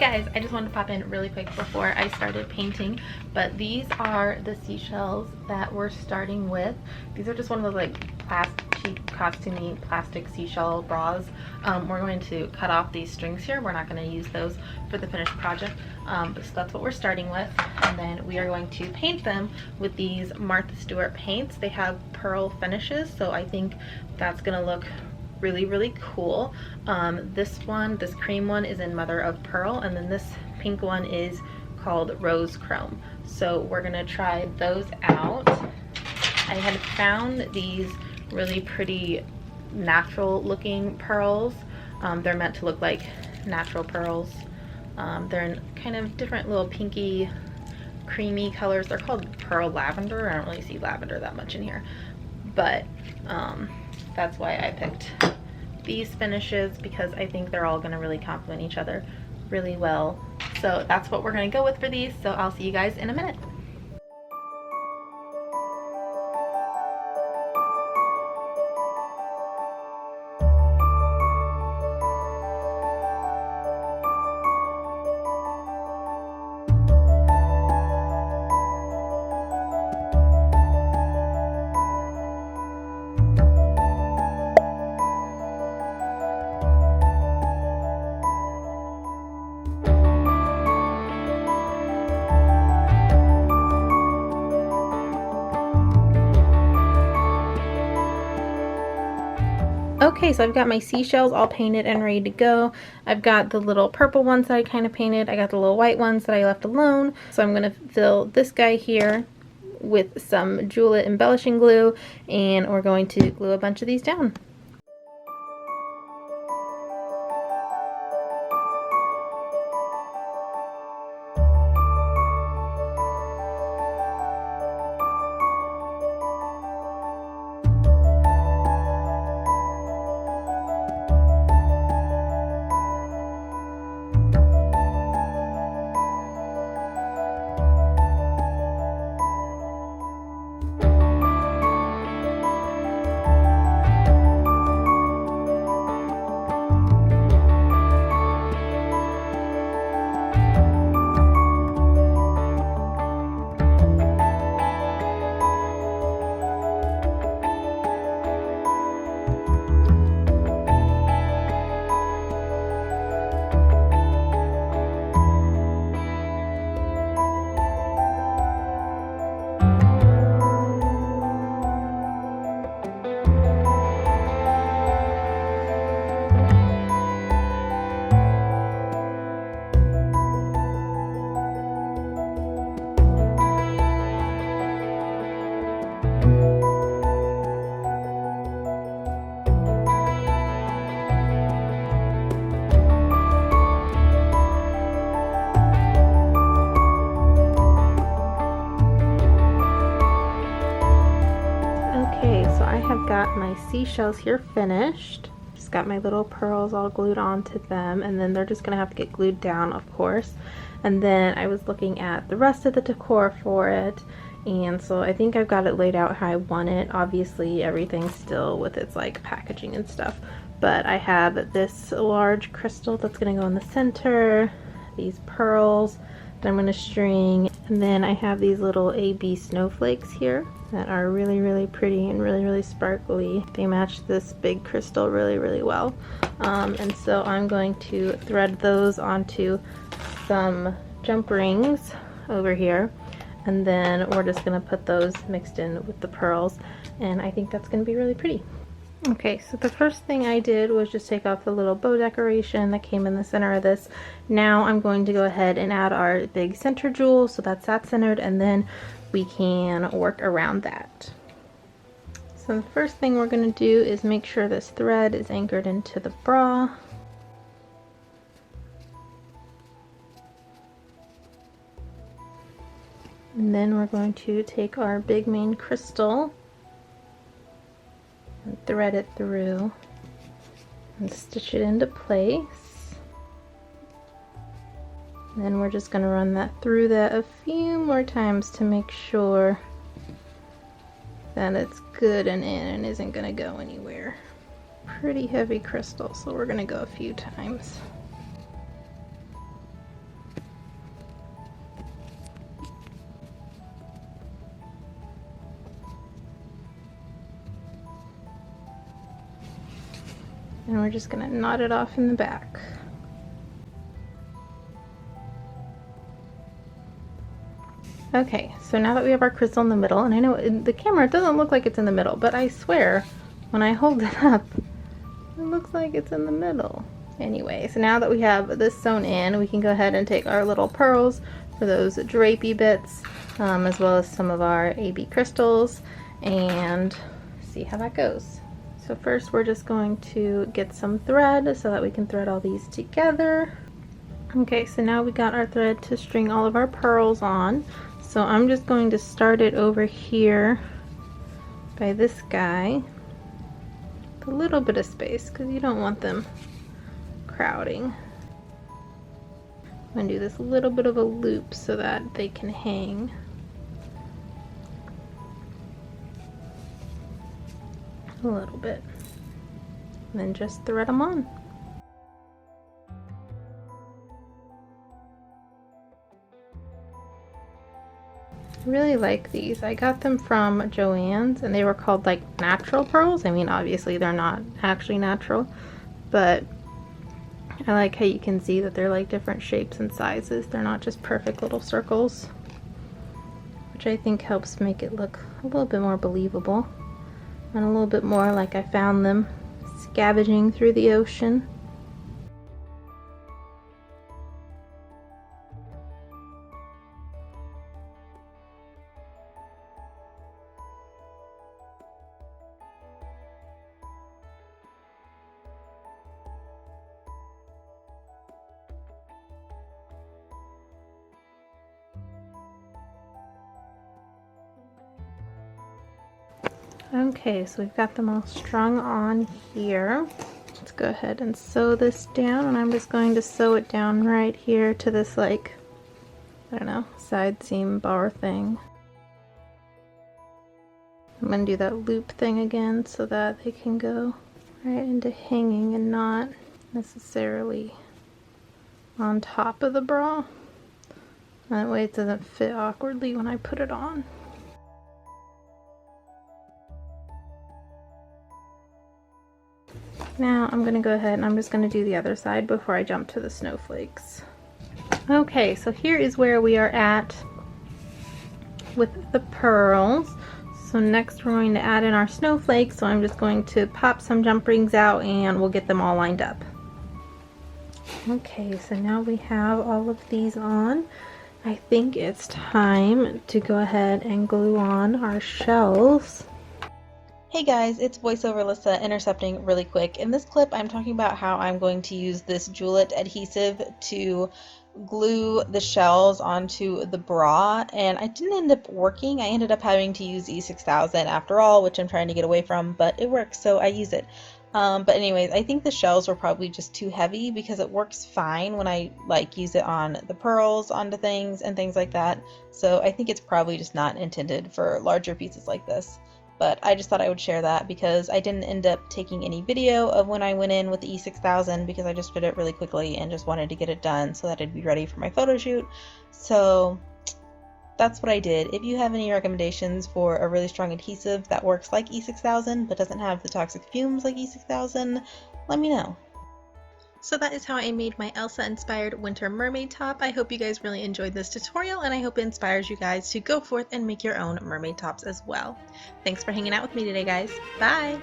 guys, I just wanted to pop in really quick before I started painting, but these are the seashells that we're starting with. These are just one of those like cheap costumey plastic seashell bras. We're going to cut off these strings here. We're not going to use those for the finished project, so that's what we're starting with, and then we are going to paint them with these Martha Stewart paints. They have pearl finishes, so I think that's going to look really cool. This cream one is in Mother of Pearl, and then this pink one is called Rose Chrome. So we're gonna try those out. I had found these really pretty natural looking pearls. They're meant to look like natural pearls. They're in kind of different little pinky creamy colors. They're called pearl lavender. I don't really see lavender that much in here, but that's why I picked these finishes, because I think they're all going to really complement each other really well. So that's what we're going to go with for these. So I'll see you guys in a minute. Okay, so I've got my seashells all painted and ready to go. I've got the little purple ones that I kind of painted. I got the little white ones that I left alone. So I'm going to fill this guy here with some Joann embellishing glue, and we're going to glue a bunch of these down. Got my seashells here finished. Just got my little pearls all glued onto them, and then they're just gonna have to get glued down, of course. And then I was looking at the rest of the decor for it, and so I think I've got it laid out how I want it. Obviously everything's still with its like packaging and stuff, but I have this large crystal that's gonna go in the center, these pearls that I'm gonna string, and then I have these little AB snowflakes here that are really pretty and really sparkly. They match this big crystal really well. And so I'm going to thread those onto some jump rings over here, and then we're just gonna put those mixed in with the pearls, and I think that's gonna be really pretty. Okay, so the first thing I did was just take off the little bow decoration that came in the center of this. Now I'm going to go ahead and add our big center jewel, so that's that centered, and then we can work around that. So the first thing we're going to do is make sure this thread is anchored into the bra. And then we're going to take our big main crystal and thread it through and stitch it into place. And then we're just going to run that through that a few more times to make sure that it's good and in and isn't going to go anywhere. Pretty heavy crystal, so we're going to go a few times. And we're just gonna knot it off in the back. Okay, so now that we have our crystal in the middle, and I know in the camera it doesn't look like it's in the middle, but I swear when I hold it up, it looks like it's in the middle. Anyway, so now that we have this sewn in, we can go ahead and take our little pearls for those drapey bits, as well as some of our AB crystals, and see how that goes. So first we're just going to get some thread so that we can thread all these together. Okay, so now we got our thread to string all of our pearls on. So I'm just going to start it over here by this guy. With a little bit of space because you don't want them crowding. I'm going to do this little bit of a loop so that they can hang. A little bit. And then just thread them on. I really like these. I got them from Joann's and they were called like natural pearls. I mean, obviously they're not actually natural, but I like how you can see that they're like different shapes and sizes. They're not just perfect little circles, which I think helps make it look a little bit more believable and a little bit more like I found them scavenging through the ocean. Okay, so we've got them all strung on here. Let's go ahead and sew this down, and I'm just going to sew it down right here to this, like, I don't know, side seam bar thing. I'm going to do that loop thing again so that they can go right into hanging and not necessarily on top of the bra. That way it doesn't fit awkwardly when I put it on. Now I'm going to go ahead and I'm just going to do the other side before I jump to the snowflakes. Okay, so here is where we are at with the pearls. So next we're going to add in our snowflakes, so I'm just going to pop some jump rings out and we'll get them all lined up. Okay, so now we have all of these on. I think it's time to go ahead and glue on our shells. Hey guys, it's voiceover Alyssa intercepting really quick. In this clip I'm talking about how I'm going to use this Jewellet adhesive to glue the shells onto the bra, and I didn't end up working. I ended up having to use E6000 after all, which I'm trying to get away from, but it works, so I use it. But anyways, I think the shells were probably just too heavy because it works fine when I like use it on the pearls onto things and things like that. So I think it's probably just not intended for larger pieces like this. But I just thought I would share that because I didn't end up taking any video of when I went in with the E6000 because I just did it really quickly and just wanted to get it done so that I'd be ready for my photo shoot. So that's what I did. If you have any recommendations for a really strong adhesive that works like E6000 but doesn't have the toxic fumes like E6000, let me know. So that is how I made my Elsa inspired winter mermaid top. I hope you guys really enjoyed this tutorial, and I hope it inspires you guys to go forth and make your own mermaid tops as well. Thanks for hanging out with me today, guys. Bye!